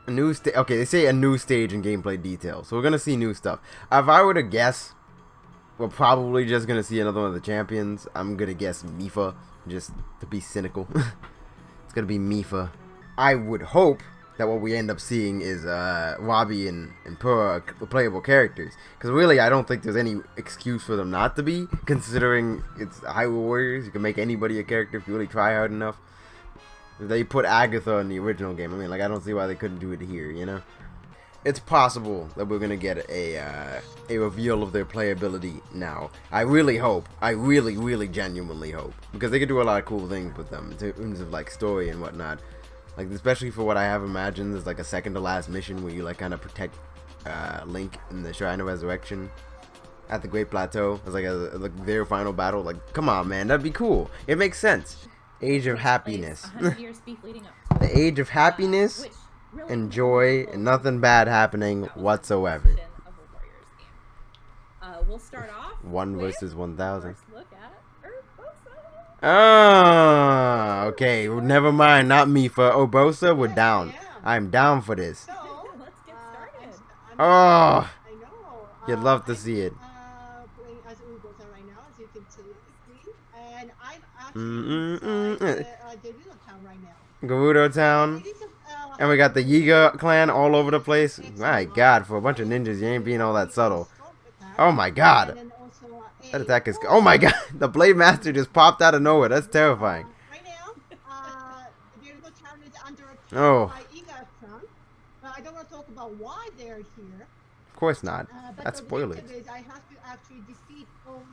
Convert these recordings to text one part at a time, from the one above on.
A new stage. Okay, they say a new stage and gameplay details. So we're gonna see new stuff. If I were to guess, we're probably just gonna see another one of the champions. I'm gonna guess Mifa, just to be cynical. It's gonna be Mifa. I would hope that what we end up seeing is Wabi and Pura are playable characters. Because really, I don't think there's any excuse for them not to be, considering it's Hyrule Warriors. You can make anybody a character if you really try hard enough. They put Agatha in the original game. I mean, like, I don't see why they couldn't do it here, you know? It's possible that we're gonna get a reveal of their playability now. I really hope. I really genuinely hope. Because they could do a lot of cool things with them in terms of, like, story and whatnot. Like, especially for what I have imagined is, like, a second to last mission where you, like, kind of protect Link in the Shrine of Resurrection at the Great Plateau. It's like their final battle. Like, come on, man. That'd be cool. It makes sense. Age of happiness. The age of happiness and joy and nothing bad happening whatsoever. We'll start off 1 versus 1,000. look at Urbosa. Ah, okay. Never mind. Not me. For Urbosa, we're down. I'm down for this. Let's get started. Oh, you'd love to see it. Playing as Urbosa right now, as you can see. And I'm actually inside the Gerudo town right now. Gerudo Town. And we got the Yiga clan all over the place. My god, for a bunch of ninjas, you ain't being all that subtle. Oh my god. That attack is... Oh my god. The Blade Master just popped out of nowhere. That's terrifying. Right now, Gerudo town is under attack Oh. by Yiga clan. But I don't want to talk about why they're here. Of course not. But That's the spoilers. objective is I have to actually defeat all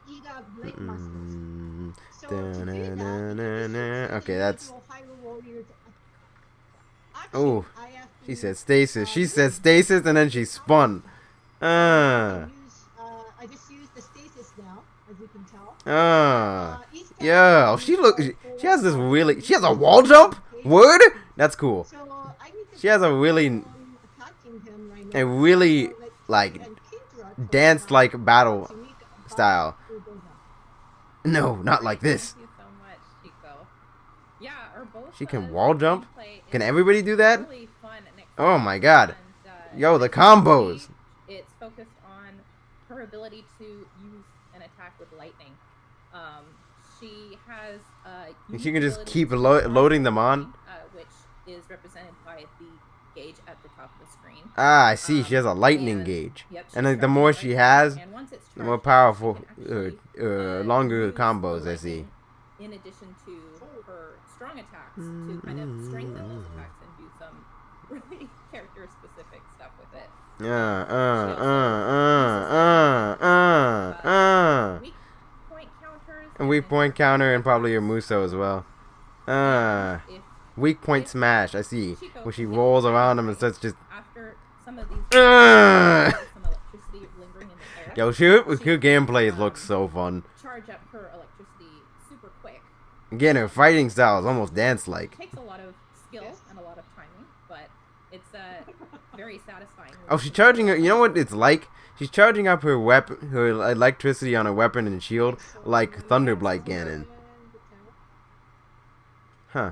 3 Yiga Blade Masters. So to do that, Okay, that's... Hyrule Warriors. Oh, I have to she said stasis. She said stasis and then she spun. I just used the stasis now, as you can tell. Yeah, oh, she has this really, she has a wall jump? Word? That's cool. So I need to She has a really, attacking him right now. a really, like, dance-like battle style. No, not like this. Thank you so much, Chico. Yeah, Urbosa. She can wall jump? gameplay Can is everybody do that? really fun and Oh my god. and, Yo, the combos. It's focused on her ability to use an attack with lightning. She has She can just ability keep to loading them on. which is represented by the gauge at the top of the screen. Ah, I see. She has a lightning And- gauge. Yep, And she's like, the more charging she lightning, has, and once it's the more charged, powerful, she can actually, longer use the combos I lightning see. in addition to her strong attacks to kind of strengthen those attacks and do some really character specific stuff with it. Weak point counters. And weak point counter and probably your Muso as well. If Weak point smash, I see. Where she rolls around him and starts just... after some of these some electricity lingering in the air. Yo, her gameplay looks so fun. Charge up her electricity super quick. Again, her fighting style is almost dance-like. It takes a lot of skill and a lot of timing, but it's very satisfying. Oh, she's charging her... You know what it's like? She's charging up her weapon, her electricity on her weapon and shield like Thunderblight Ganon. Huh.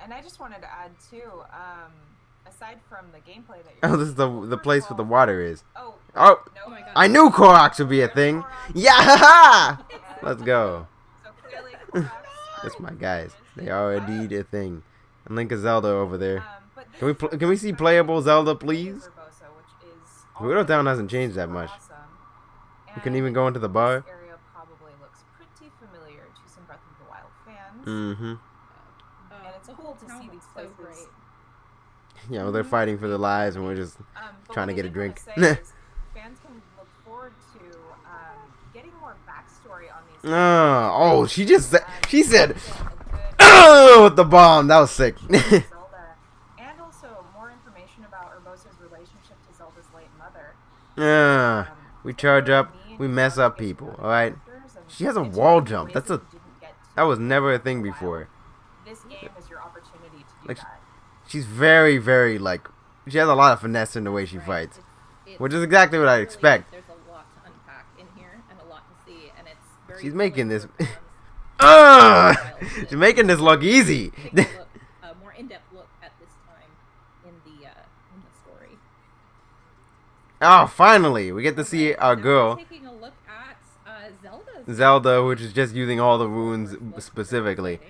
And I just wanted to add too, aside from the gameplay that Oh, this is the place where the water is. Oh, Oh, Oh my god. I knew Koroks would be a thing. Yeah! Let's go. So clearly, Koroks That's my guys. They are indeed a thing. And Link is Zelda over there. but this Can we see playable Zelda, please? Urbosa, which is Gerudo Town hasn't changed that much. awesome. We can even go into the bar. This area probably looks pretty familiar to some Breath of the Wild fans. Mm-hmm. And it's the cool whole to town see looks these so places. You know, they're fighting for their lives and we're just... But Trying to what I get a did drink. wanna say is fans can look forward to getting more backstory on these. Oh, she just said... She said... A good Oh, with the bomb. That was sick. Zelda, and also more information about Urbosa's relationship to Zelda's late mother. We charge up. We mess up people. Alright? She has a wall jump. That was never a thing before. This game is your opportunity to do Like, that. She's very, very, like... She has a lot of finesse in the way she fights. Which is exactly what I expect. There's a lot to unpack in here and a lot to see, and it's very She's making this... fans She's making this look easy. take a more in-depth look at this time Oh, finally, we get to see our Now girl, we're taking a look at Zelda, which is just using all the runes specifically.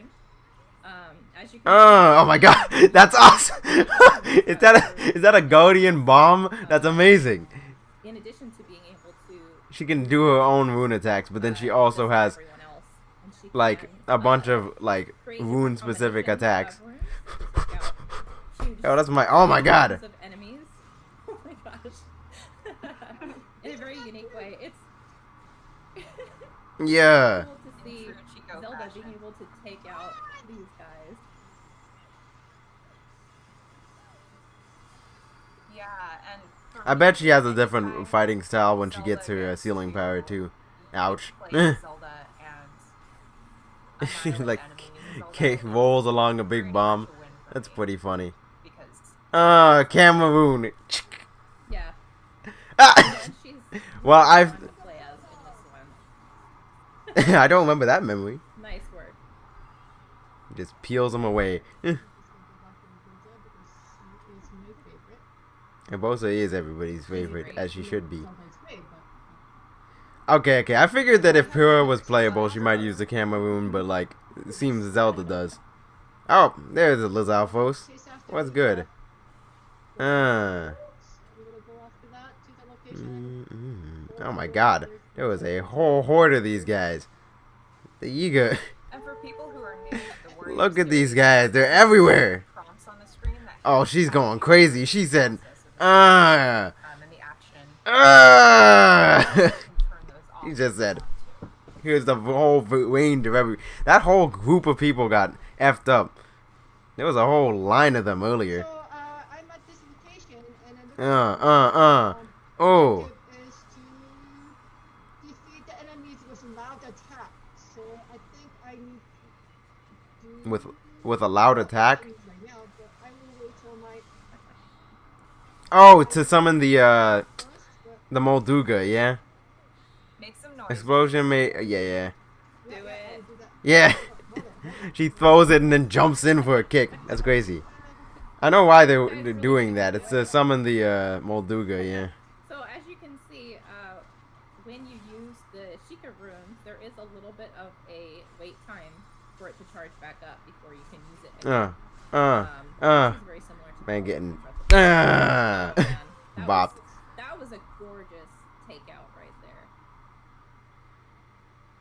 As you can Oh my god, that's awesome! Is that a Guardian bomb? That's amazing. in addition to being able to She can do her own rune attacks, but then she also has everyone else, and she like can, a bunch of like create rune different specific combinations attacks. of runes. Yeah. Huge Oh, that's oh my god. of enemies. Oh my gosh. In a very unique way. It's Yeah. cool to see True Chico Zelda fashion. being able to take out these guys. Yeah, and for I me, bet she has a anytime different fighting style when she Zelda gets her gets ceiling power to too. Ouch. play Zelda and She annihilate like enemies, Zelda rolls along a very big hard bomb. to win for That's me pretty funny. because Cameroon. Yeah. Ah! And she's Well, really I've fun to play as in this one. I don't remember that memory. Nice work. Just peels them away. Urbosa is everybody's favorite, as she should be. Okay, I figured that if Pura was playable, she might use the Cameroon, but like, it seems Zelda does. Oh, there's the Lizalfos. What's good? Oh my god, there was a whole horde of these guys. The eager. and for people who are new to the Warriors Look at these series, guys, they're everywhere. prompts on the screen that Oh, she's have going the crazy. She said, process and the action. You can turn those off He just said, if you want to. here's the whole range of that whole group of people got effed up. There was a whole line of them earlier. So, I'm at this location, and then Oh. is to defeat the enemies with loud attack. So I think I need to do With a loud attack? right now, but I will wait till my Oh, to summon the first, but the Molduga, yeah. Make some noise. Explosion may Do yeah. it. I'll do that. Yeah. Hold on. She throws it and then jumps in for a kick. That's crazy. I know why they're doing that. It's to summon the Molduga, yeah. So as you can see, when you use the Sheikah runes, there is a little bit of a wait time for it to charge back up before you can use it again. Which is very similar to Man the getting Oh, man. bopped. That was a gorgeous takeout right there.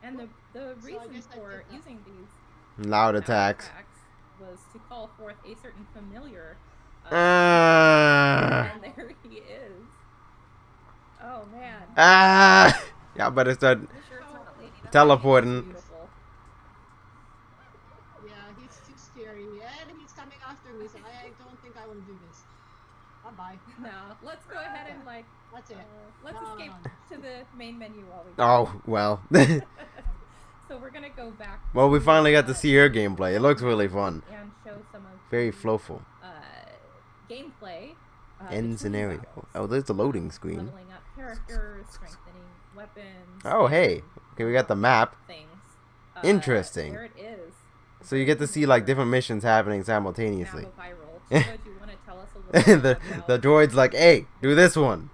And the reason guess I for did that. using these Loud loud attacks. was to call forth a certain familiar. Ah. And there he is. Oh man. Y'all better start Are you sure it's not a lady though? teleporting. Beautiful. Yeah, he's too scary, and he's coming after me, so I don't think I want to do this. Bye-bye. Now let's go ahead and That's it. let's No, escape no. to the main menu while we. Oh, well. So we're gonna go back. Well, we to, finally got to see her gameplay. It looks really fun. And show some of Very the, flowful. gameplay. End the scenario. Treehouse. Oh, there's the loading screen. Leveling up characters, strengthening weapons. Oh, hey. Okay, we got the map. Things. Interesting. There it is. So you get to see like different missions happening simultaneously. Map of Hyrule. Chico, do you want to tell us a little bit the about droid's like, hey, do this one.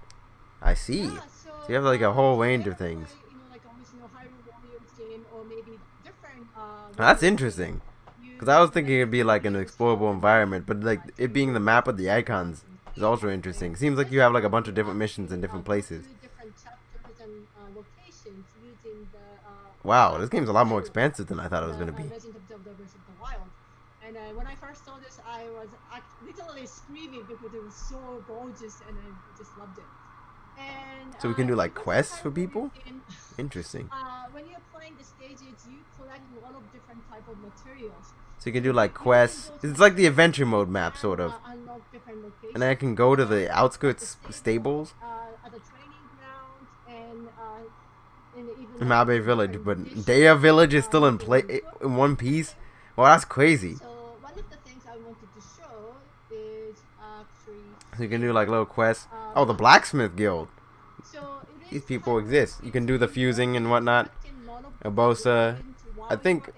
I see. Yeah, So you have like a whole range of whenever things. You know, like always, Hyrule Warriors game, or maybe different. That's interesting. Because I was thinking it'd be like an explorable environment, but like it being the map with the icons is also interesting. Seems like you have like a bunch of different missions in different places. Different chapters and locations using the. Wow, this game's a lot more expansive than I thought it was going to be. Legend of Zelda Breath of the Wild. And when I first saw this, I was literally screaming because it was so gorgeous, and I just loved it. And So we can do like because quests Hyrule for people? game, Interesting. when you're playing the stages, you collect a lot of different type of materials. So you can do like quests. It's like the adventure mode map, sort of. Unlock different locations. And then I can go to the outskirts stables. At the training ground, and even Mabe Village, but Daya Village is still in one piece. Well, that's crazy. So one of the things I wanted to show is actually. So you can do like little quests. Oh, the Blacksmith Guild. So it is These people exist. You can do the fusing and whatnot. Urbosa. I think.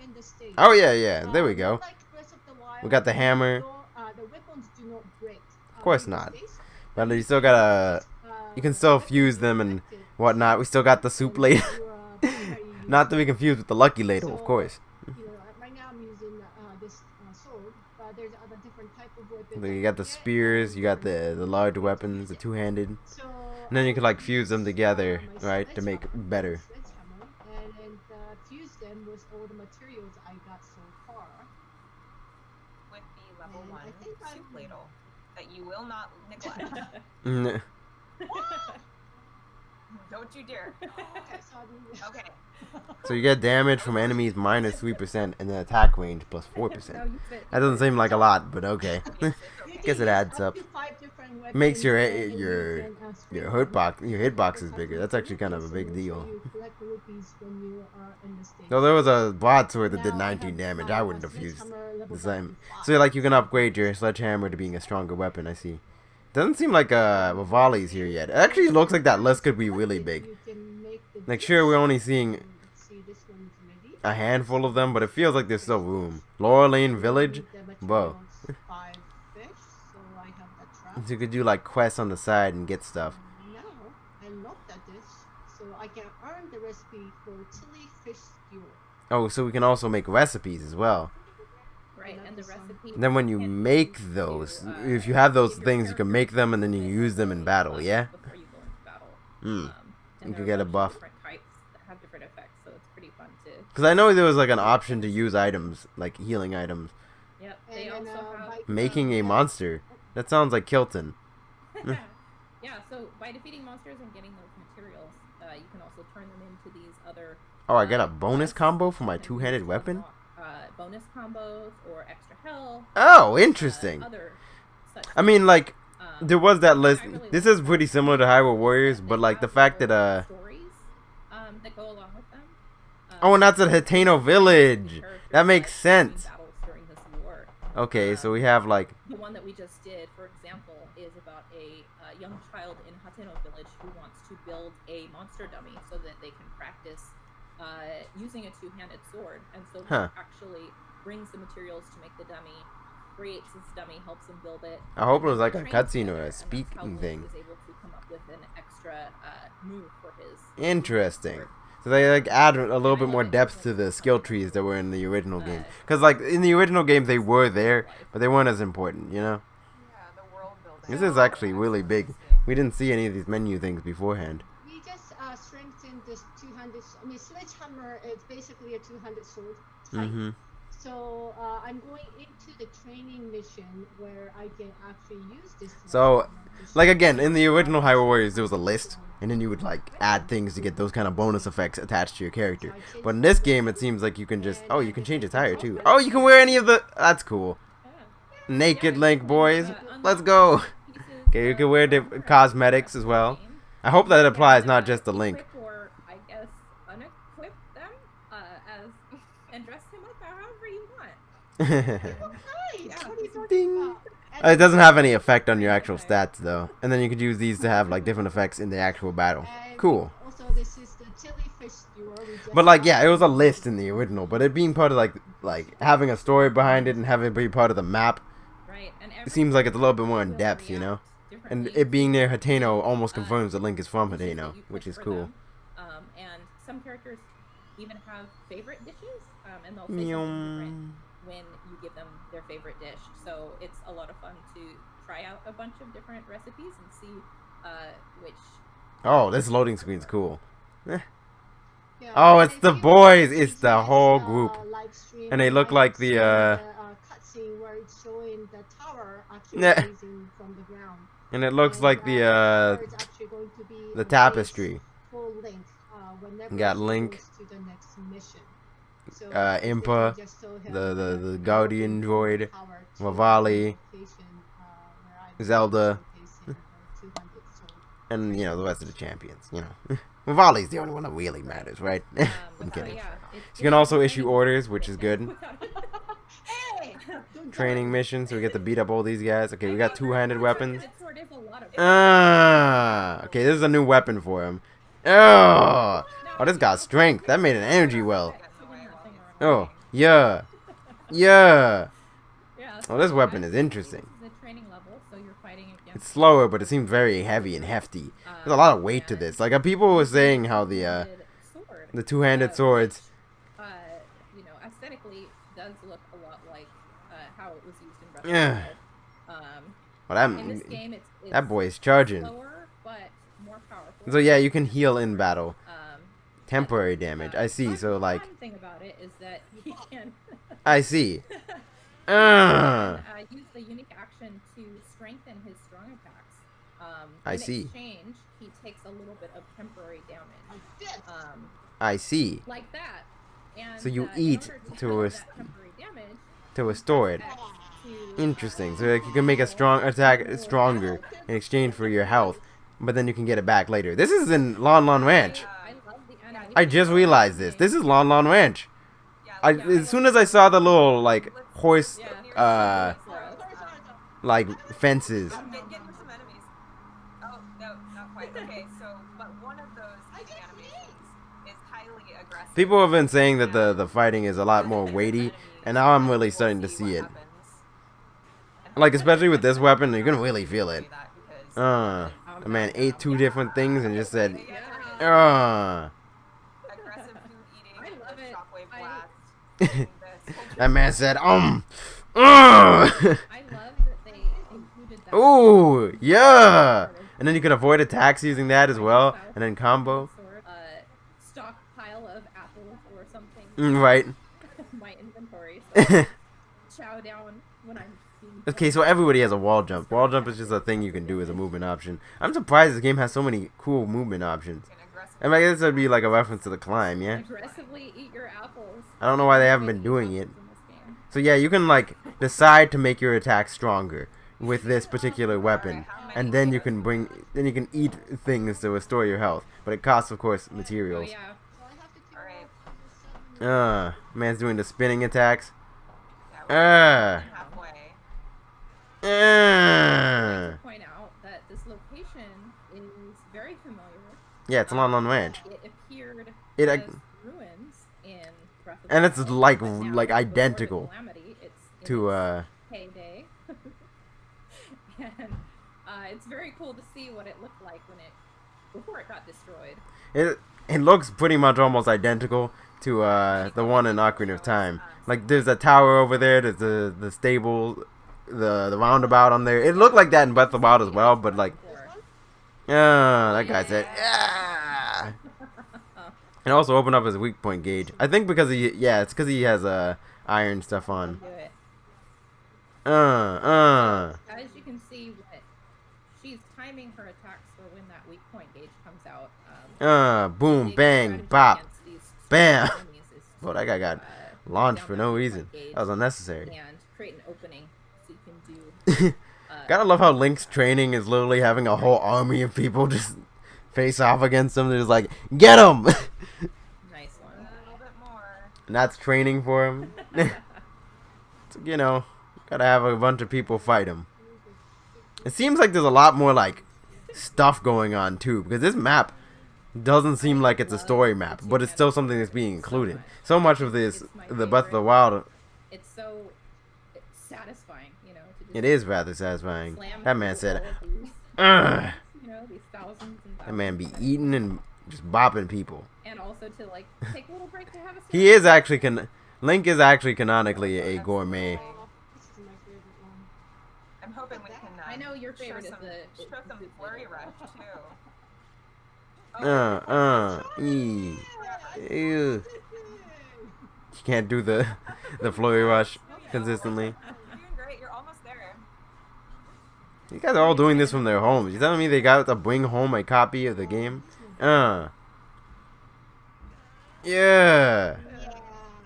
Oh yeah. There we go. We got the hammer. The weapons do not break. Of course not. But you still gotta you can still fuse them and whatnot. We still got the soup ladle. Not to be confused with the lucky ladle, of course. Right now I'm using this sword, but there's other different type of weapons. You got the spears, you got the large weapons, the two-handed, and then you can like fuse them together, right, to make better. And fuse them with all the materials I got so far. With the level 1 soup ladle that you will not neglect. Don't you dare. Okay. So you get damage from enemies minus 3% and then attack range plus 4%. That doesn't seem like a lot, but okay. Guess it adds up. Makes your hitbox is bigger. That's actually kind of a big deal. Though there was a broadsword that did 19 damage, I wouldn't have used the same. So like you can upgrade your sledgehammer to being a stronger weapon. I see. Doesn't seem like Rivali's here yet. It actually looks like that list could be really big. Like sure, we're only seeing a handful of them, but it feels like there's still room. Laurel Lane Village, whoa. So you could do like quests on the side and get stuff. Now I looked at this, so I can earn the recipe for chili fish skewer. Oh, so we can also make recipes as well. Right, and the recipe. Then when you make those, if you have those things, you can make them and then you use them in battle. Yeah. Before you go into battle. You could get a buff. Different types that have different effects, so it's pretty fun too. Because I know there was like an option to use items, like healing items. Yep. They also have making a monster. That sounds like Kilton. Yeah, so by defeating monsters and getting those materials, you can also turn them into these other... Oh, I got a bonus combo for my two-handed weapon? Bonus combos or extra health. Oh, interesting. I mean, like, there was that list. This is pretty similar to Hyrule Warriors, but like the fact that stories that go along with them. Oh, and that's at Hitano Village. That makes sense. Okay, so we have like the one that we just did, for example, is about a young child in Hateno Village who wants to build a monster dummy so that they can practice using a two-handed sword, and so he actually brings the materials to make the dummy, creates this dummy, helps him build it. I hope it was like a cutscene or a speaking thing. He was able to come up with an extra move for his. Interesting. So they like add a little bit more depth to the skill trees that were in the original game. Because like in the original game they were there, but they weren't as important, you know? Yeah, the world building. This is actually really big. We didn't see any of these menu things beforehand. We just strengthened this 200. I mean, sledgehammer is basically a two-handed sword type. So I'm going into the training mission where I can actually use this. So, like again, in the original Hyrule Warriors, there was a list, and then you would like add things to get those kind of bonus effects attached to your character. But in this game, it seems like you can just you can change attire too. Oh, you can wear any of the. That's cool. Naked Link boys, let's go. Okay, you can wear the cosmetics as well. I hope that applies not just to Link. Or I guess unequip them and dress him up however you want. Ding. It doesn't have any effect on your actual stats though, and then you could use these to have like different effects in the actual battle. Cool. Also, this is the chili fish skewer. But like, yeah, it was a list in the original, but it being part of like having a story behind it and having it be part of the map. Right. And it seems like it's a little bit more in depth, you know. And it being near Hateno almost confirms that Link is from Hateno, which is cool. And some characters even have favorite dishes, and they'll say something different when you give them their favorite dish. So it's a lot of fun to try out a bunch of different recipes and see which. Oh, this loading screen's cool. Yeah, oh, it's the boys. It's the whole group, and they look like the cutscene where it's showing the tower actually raising from the ground. And it looks like the tapestry. You got Link, Impa, the Guardian droid, Rivali, Zelda, and you know the rest of the champions. You know, Rivali's the only one that really matters, right? I'm kidding. So you can also issue orders, which is good. Training mission, so we get to beat up all these guys. Okay, we got two-handed weapons. Okay, this is a new weapon for him. Oh, this got strength. That made an energy well. Oh, yeah. Well, this weapon is interesting. This is a training level, so you're fighting against. It's slower, but it seems very heavy and hefty. There's a lot of weight to this. Like people were saying how the two-handed swords. Which, you know, aesthetically does look a lot like how it was used in Breath of the Wild. Well, in this game, it's that boy is charging. Slower, but more powerful. So yeah, you can heal in battle. Temporary damage. I see. So like. The fun thing about it is that he can. I see. Use the unique action to strengthen his strong attacks. I see. In exchange, he takes a little bit of temporary damage. I see. Like that. And, so you eat to restore it. Interesting. So like, you can make a strong attack stronger in exchange for your health, but then you can get it back later. This is in Lon Lon Ranch. I just realized this. This is Lon Lon Ranch. As soon as I saw the little like horse, like fences. Getting some enemies. Oh no, not quite. Okay, so but one of those animations is highly aggressive. People have been saying that the fighting is a lot more weighty, and now I'm really starting to see it. Like especially with this weapon, you can really feel it. The man ate 2 different things and just said, Aggressive food eating. I love it. Shockwave blast. That man said, I love that they included that. Ooh, yeah. And then you can avoid attacks using that as well, and then combo. Stockpile of apples or something. Right. My inventory. So chow down when I'm being. Okay, so everybody has a wall jump. Wall jump is just a thing you can do as a movement option. I'm surprised this game has so many cool movement options. And I guess that would be like a reference to the climb, yeah? Aggressively eat your apples. I don't know why they haven't been doing it. So yeah, you can like decide to make your attack stronger with this particular weapon, and then you can eat things to restore your health. But it costs, of course, materials. Man's doing the spinning attacks. To point out that this location is very familiar. Yeah, it's Lon Lon Ranch. It appeared as ruins in Breath of the and it's Wild, like identical Calamity, it's to heyday. And it's very cool to see what it looked like before it got destroyed. It looks pretty much almost identical to the one in Ocarina of Time. Like there's a tower over there, there's the stable, the roundabout on there. It looked like that in Breath of the Wild as well, but like that guy said and also open up his weak point gauge. I think because it's because he has iron stuff on. As you can see, she's timing her attacks for when that weak point gauge comes out. Boom, bang, bop, bam. Well, that guy got launched for no reason. That was unnecessary. And create an opening so you can do. Gotta love how Link's training is literally having a whole army of people just face off against him. They're just like, get him! Nice one. A little bit more. And that's training for him. So, you know, gotta have a bunch of people fight him. It seems like there's a lot more, like, stuff going on, too. Because this map doesn't seem like it's a story map. But it's still something that's being included. So much of this, the Breath of the Wild... It's so satisfying, you know. It is rather satisfying. That man said, you know, these thousands and thousands. That man be eating and just bopping people. And also to, like, take a little break to have a snack. He is actually, Link is actually canonically a gourmet. I'm hoping we can. I know your favorite is show some flurry rush too. You can't do the flurry rush consistently. You're doing great. You're almost there. You guys are all doing this from their homes. You telling me they got to bring home a copy of the game? Yeah.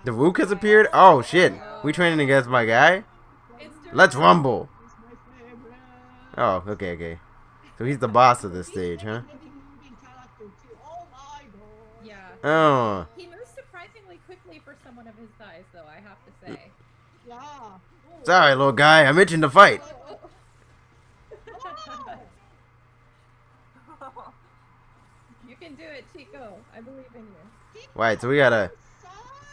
The Rook has appeared? Oh shit. We training against my guy? Let's rumble. Oh, okay. So he's the boss of this stage, huh? Yeah. Oh. He moves surprisingly quickly for someone of his size, though, I have to say. Yeah. Sorry, little guy. I'm itching to fight. You can do it, Chico. I believe in you. Right, so we gotta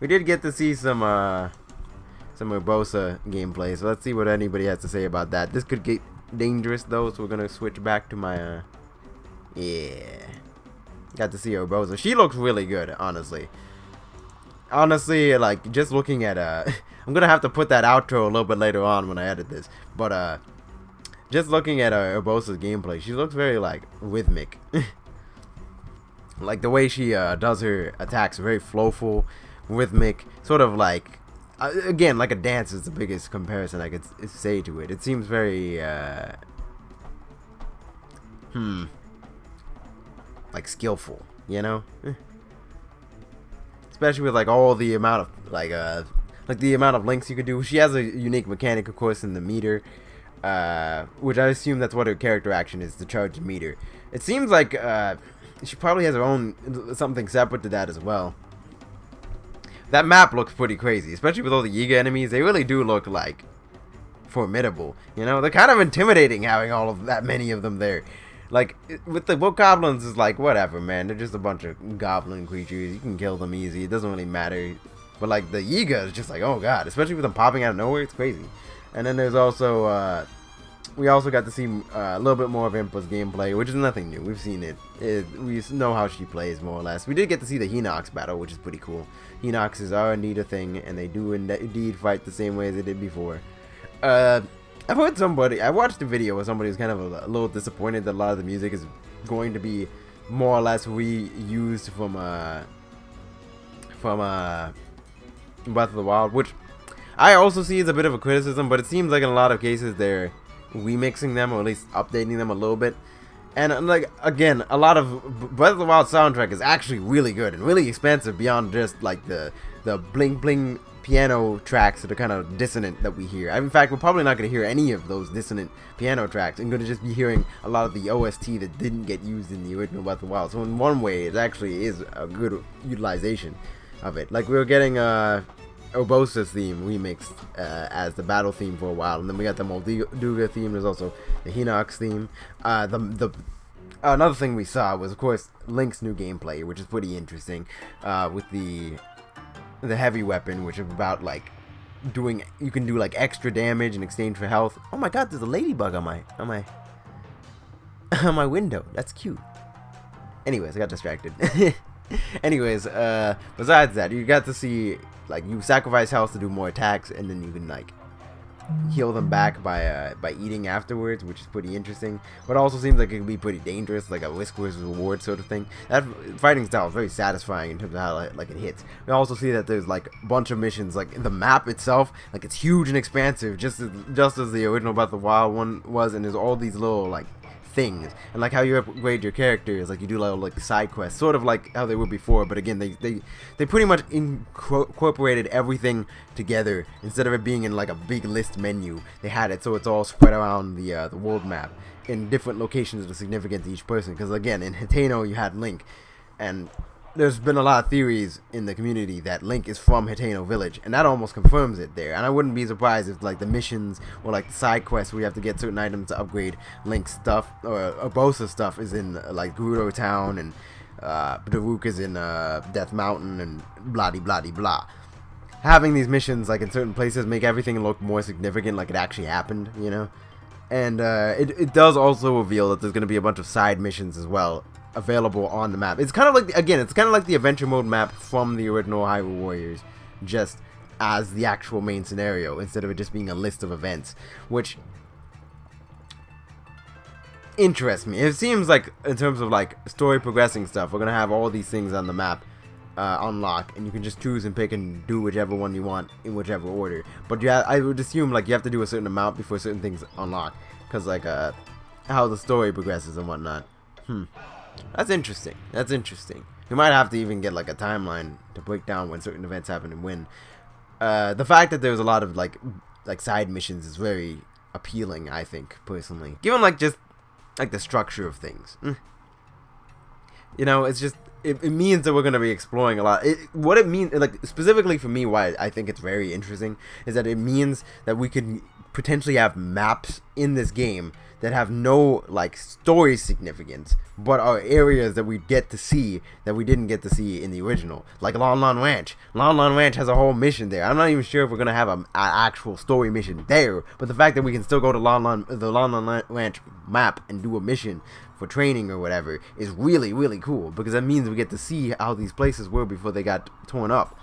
we did get to see some Urbosa gameplay, so let's see what anybody has to say about that. This could get dangerous though, so we're gonna switch back to my yeah. Got to see Urbosa. She looks really good, honestly. Honestly, like, just looking at I'm gonna have to put that outro a little bit later on when I edit this, but just looking at Urbosa's gameplay, she looks very like rhythmic. Like the way she does her attacks, very flowful, rhythmic, sort of like again, like a dance is the biggest comparison I could say to it. It seems very like skillful, you know? Especially with like all the amount of like the amount of links you could do. She has a unique mechanic, of course, in the meter, which I assume that's what her character action is, to charge the meter. It seems like she probably has her own something separate to that as well. That map looks pretty crazy, especially with all the Yiga enemies. They really do look like formidable. You know, they're kind of intimidating having all of that many of them there. Like, with the goblins, is like, whatever, man. They're just a bunch of goblin creatures. You can kill them easy. It doesn't really matter. But, like, the Yiga is just like, oh, God. Especially with them popping out of nowhere. It's crazy. And then there's also, we also got to see a little bit more of Impa's gameplay, which is nothing new. We've seen it. We know how she plays, more or less. We did get to see the Hinox battle, which is pretty cool. Hinoxes are indeed a thing, and they do indeed fight the same way as they did before. I've heard somebody, I watched a video where somebody was kind of a little disappointed that a lot of the music is going to be more or less reused from Breath of the Wild, which I also see as a bit of a criticism, but it seems like in a lot of cases they're remixing them, or at least updating them a little bit. And like, again, a lot of Breath of the Wild soundtrack is actually really good and really expansive beyond just like the bling bling piano tracks that are kind of dissonant that we hear. In fact, we're probably not going to hear any of those dissonant piano tracks. I'm going to just be hearing a lot of the OST that didn't get used in the original Breath of the Wild. So in one way, it actually is a good utilization of it. Like, we were getting Urbosa's theme remixed as the battle theme for a while, and then we got the Molduga theme. There's also the Hinox theme. Another thing we saw was, of course, Link's new gameplay, which is pretty interesting, with the heavy weapon, which is about like you can do like extra damage in exchange for health. Oh my God, there's a ladybug on my on my window. That's cute. Anyways, I got distracted. Anyways, besides that, you got to see like you sacrifice health to do more attacks, and then you can like heal them back by eating afterwards, which is pretty interesting. But it also seems like it could be pretty dangerous, like a risk versus reward sort of thing. That fighting style is very satisfying in terms of how like it hits. We also see that there's like a bunch of missions, like the map itself, like it's huge and expansive, just as the original Breath of the Wild one was, and there's all these little like things, and like how you upgrade your characters, like you do like side quests, sort of like how they were before, but again they pretty much incorporated everything together. Instead of it being in like a big list menu, they had it so it's all spread around the world map in different locations that are significant to each person. Because again, in Hiteno you had Link, and there's been a lot of theories in the community that Link is from Hiteno Village, and that almost confirms it there. And I wouldn't be surprised if like the missions or like the side quests where you have to get certain items to upgrade Link's stuff, or Urbosa stuff, is in like Gerudo Town, and Daruk is in Death Mountain, and blah blah blah. Having these missions like in certain places make everything look more significant, like it actually happened, you know. And it does also reveal that there's going to be a bunch of side missions as well available on the map. It's kind of like, again, it's kind of like the adventure mode map from the original Hyrule Warriors, just as the actual main scenario, instead of it just being a list of events, which interests me. It seems like, in terms of like story progressing stuff, we're gonna have all these things on the map unlock, and you can just choose and pick and do whichever one you want in whichever order. But yeah, I would assume like you have to do a certain amount before certain things unlock, because like how the story progresses and whatnot. That's interesting. That's interesting. You might have to even get like a timeline to break down when certain events happen and when. The fact that there's a lot of like side missions is very appealing, I think, personally. Given like just like the structure of things. You know, it's just it means that we're gonna be exploring a lot. What it means, like specifically for me, why I think it's very interesting is that it means that we can potentially have maps in this game that have no like story significance, but are areas that we get to see that we didn't get to see in the original, like Lon Lon Ranch. Lon Lon Ranch has a whole mission there. I'm not even sure if we're gonna have an actual story mission there, but the fact that we can still go to the Lon Lon Ranch map and do a mission for training or whatever is really, really cool, because that means we get to see how these places were before they got torn up.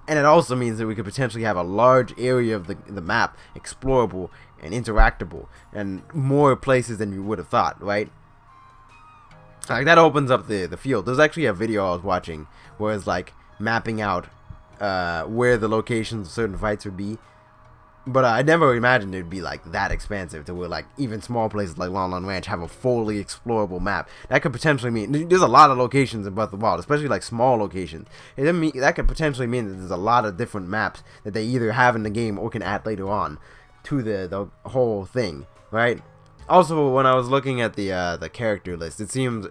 And it also means that we could potentially have a large area of the map explorable and interactable, and more places than you would have thought, right? Like, that opens up the field. There's actually a video I was watching where it's like mapping out where the locations of certain fights would be. But I never imagined it'd be like that expansive to where like even small places like Lon Lon Ranch have a fully explorable map. That could potentially mean there's a lot of locations in Breath of the Wild, especially like small locations. That could potentially mean that there's a lot of different maps that they either have in the game or can add later on to the whole thing, right? Also, when I was looking at the character list, it seems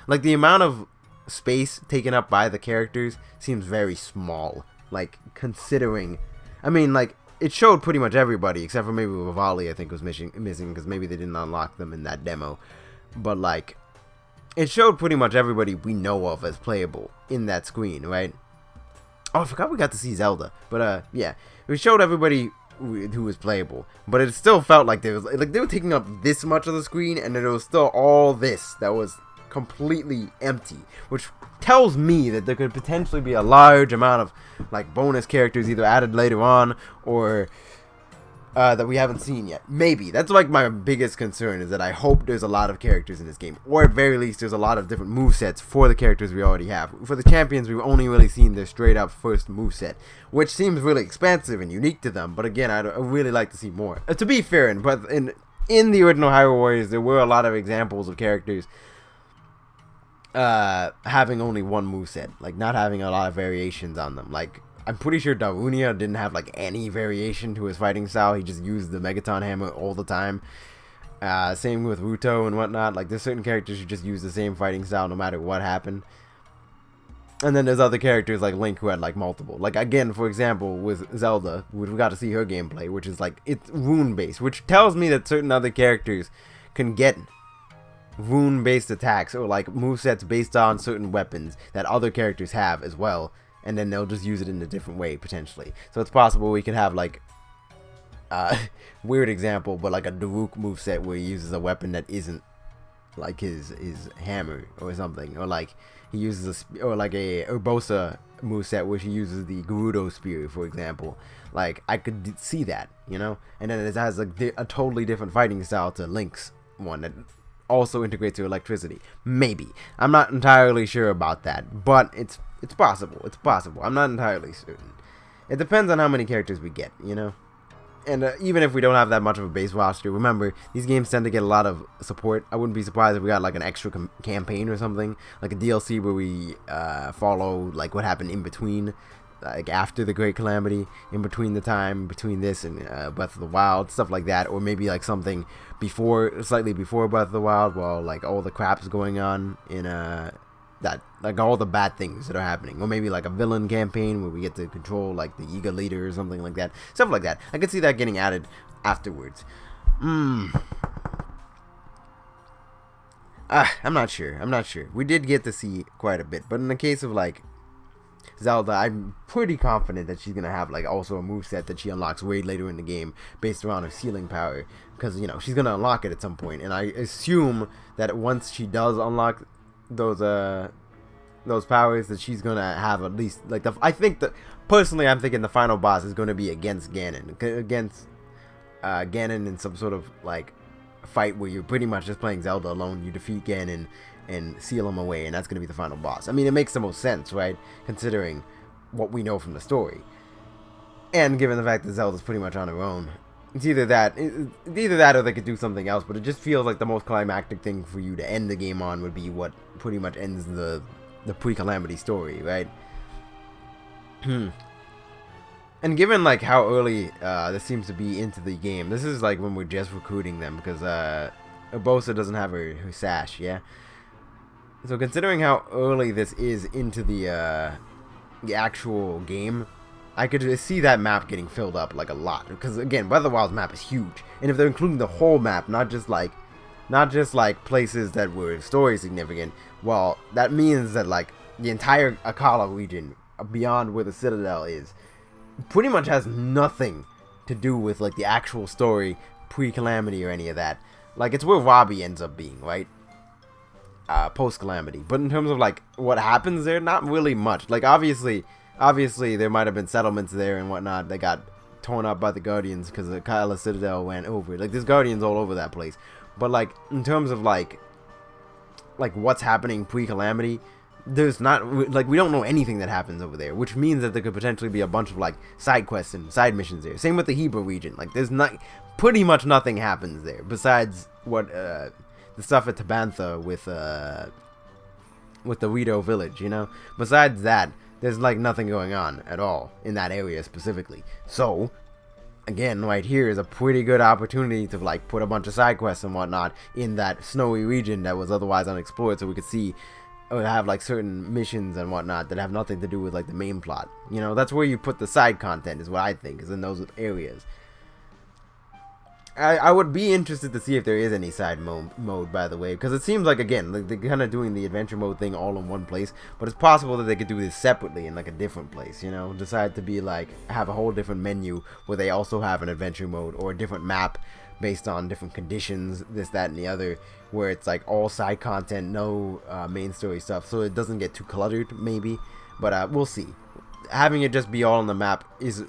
like the amount of space taken up by the characters seems very small. Like, considering, I mean, like, it showed pretty much everybody except for maybe Rivali, I think, was missing because maybe they didn't unlock them in that demo. But like, it showed pretty much everybody we know of as playable in that screen, right? Oh, I forgot we got to see Zelda, but yeah, it showed everybody who was playable, but it still felt like they were taking up this much of the screen, and there was still all this that was completely empty, which tells me that there could potentially be a large amount of like bonus characters either added later on or that we haven't seen yet. Maybe that's like my biggest concern, is that I hope there's a lot of characters in this game, or at very least there's a lot of different movesets for the characters we already have. For the champions, we've only really seen their straight up first moveset, which seems really expansive and unique to them, but again, I'd really like to see more. To be fair, but in the original Hyrule Warriors, there were a lot of examples of characters having only one moveset, like not having a lot of variations on them. Like, I'm pretty sure Darunia didn't have like any variation to his fighting style. He just used the Megaton Hammer all the time. Same with Ruto and whatnot. Like, there's certain characters who just use the same fighting style no matter what happened. And then there's other characters like Link who had like multiple. Like, again, for example, with Zelda, we got to see her gameplay, which is like, it's rune based, which tells me that certain other characters can get rune based attacks or like movesets based on certain weapons that other characters have as well, and then they'll just use it in a different way potentially. So it's possible we could have like weird example, but like a Daruk moveset where he uses a weapon that isn't like his hammer or something, or like he uses or like a Urbosa moveset where she uses the Gerudo spear, for example. Like, I could see that, you know, and then it has like a totally different fighting style to Link's one that also integrates to electricity. Maybe. I'm not entirely sure about that, but it's possible. It's possible. I'm not entirely certain. It depends on how many characters we get, you know? And even if we don't have that much of a base roster, remember, these games tend to get a lot of support. I wouldn't be surprised if we got like an extra campaign or something, like a DLC where we follow like what happened in between, like after the Great Calamity, in between the time between this and Breath of the Wild, stuff like that. Or maybe like something slightly before Breath of the Wild, while like all the crap's going on in that, like all the bad things that are happening. Or maybe like a villain campaign where we get to control like the Yiga leader or something like that. Stuff like that. I could see that getting added afterwards. I'm not sure. We did get to see quite a bit, but in the case of like Zelda, I'm pretty confident that she's gonna have like also a moveset that she unlocks way later in the game based around her sealing power, because, you know, she's gonna unlock it at some point, and I assume that once she does unlock those powers, that she's gonna have at least like I think that personally, I'm thinking the final boss is gonna be against Ganon in some sort of like fight where you're pretty much just playing Zelda alone. You defeat Ganon and seal him away, and that's gonna be the final boss. I mean, it makes the most sense, right, considering what we know from the story, and given the fact that Zelda's pretty much on her own. It's either that or they could do something else, but it just feels like the most climactic thing for you to end the game on would be what pretty much ends the pre-Calamity story, right? And given like how early this seems to be into the game, this is like when we're just recruiting them, because Urbosa doesn't have her sash, yeah? So considering how early this is into the actual game, I could see that map getting filled up like a lot, because again, Breath of the Wild's map is huge, and if they're including the whole map, not just like places that were story significant, well, that means that like the entire Akala region beyond where the Citadel is pretty much has nothing to do with like the actual story pre-Calamity or any of that. Like, it's where Robbie ends up being, right? Post-Calamity. But in terms of like what happens there, not really much. Like, obviously there might have been settlements there and whatnot that got torn up by the Guardians because the Kyla Citadel went over. Like, there's Guardians all over that place. But like in terms of like what's happening pre-Calamity, there's not, like, we don't know anything that happens over there, which means that there could potentially be a bunch of like side quests and side missions there. Same with the Hebrew region. Like, there's not, pretty much nothing happens there besides what the stuff at Tabantha with the Rito village, you know. Besides that, there's like nothing going on at all in that area specifically. So again, right here is a pretty good opportunity to like put a bunch of side quests and whatnot in that snowy region that was otherwise unexplored, so we could see or have like certain missions and whatnot that have nothing to do with like the main plot. You know, that's where you put the side content, is what I think, is in those areas. I would be interested to see if there is any side mode, by the way, because it seems like, again, like they're kind of doing the adventure mode thing all in one place, but it's possible that they could do this separately in like a different place, you know, decide to be like, have a whole different menu where they also have an adventure mode, or a different map based on different conditions, this, that, and the other, where it's like all side content, no main story stuff, so it doesn't get too cluttered, maybe. But we'll see. Having it just be all on the map is,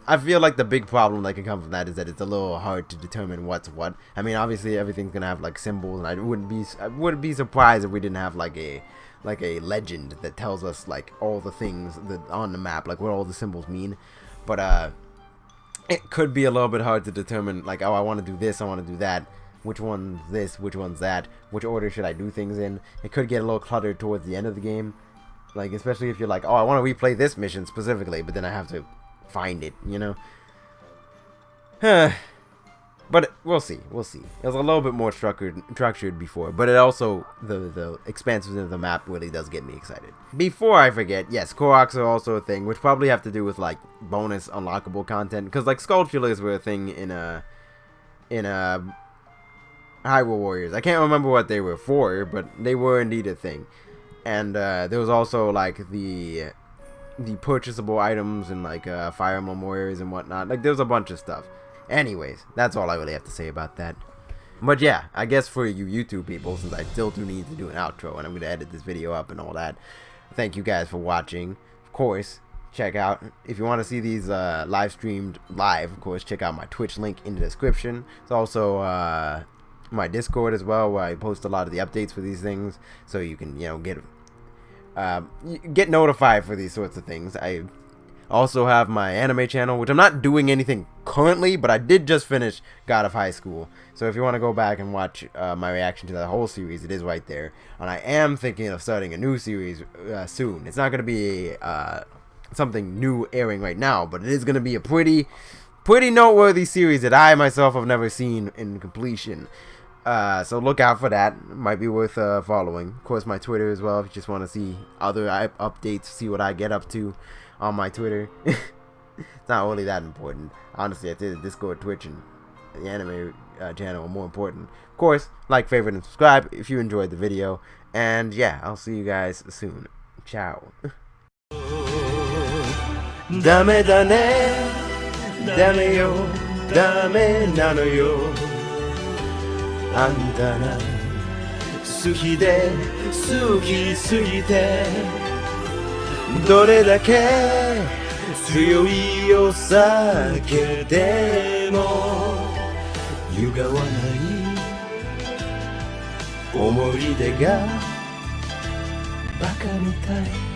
I feel like the big problem that can come from that is that it's a little hard to determine what's what. I mean, obviously everything's gonna have like symbols, and I wouldn't be surprised if we didn't have like a legend that tells us like all the things that on the map, like what all the symbols mean. But it could be a little bit hard to determine, like, oh, I want to do this, I want to do that, which one's this, which one's that, which order should I do things in. It could get a little cluttered towards the end of the game, like, especially if you're like, oh, I want to replay this mission specifically, but then I have to find it, you know. But we'll see. It was a little bit more structured before, but it also, the expansiveness of the map really does get me excited. Before I forget, yes, Koroks are also a thing, which probably have to do with like bonus unlockable content, because like sculptures were a thing in Hyrule Warriors. I can't remember what they were for, but they were indeed a thing. And there was also like the purchasable items and like Fire Emblem Warriors and whatnot. Like, there was a bunch of stuff. Anyways, that's all I really have to say about that. But yeah, I guess for you YouTube people, since I still do need to do an outro and I'm going to edit this video up and all that, thank you guys for watching. Of course, check out, if you want to see these live streamed live, of course, check out my Twitch link in the description. It's also my Discord as well, where I post a lot of the updates for these things, so you can, you know, get notified for these sorts of things. I also have my anime channel, which I'm not doing anything currently, but I did just finish God of High School, so if you want to go back and watch my reaction to that whole series, it is right there. And I am thinking of starting a new series soon. It's not going to be something new airing right now, but it is going to be a pretty noteworthy series that I myself have never seen in completion. So look out for that. It might be worth following. Of course, my Twitter as well, if you just want to see other updates, see what I get up to on my Twitter. It's not really that important. Honestly, I think the Discord, Twitch, and the anime channel are more important. Of course, like, favorite, and subscribe if you enjoyed the video. And yeah, I'll see you guys soon. Ciao. ダメだね、ダメよ、ダメなのよ。あんたが好きで好きすぎて、どれだけ強いお酒でも揺がわない思い出がバカみたい。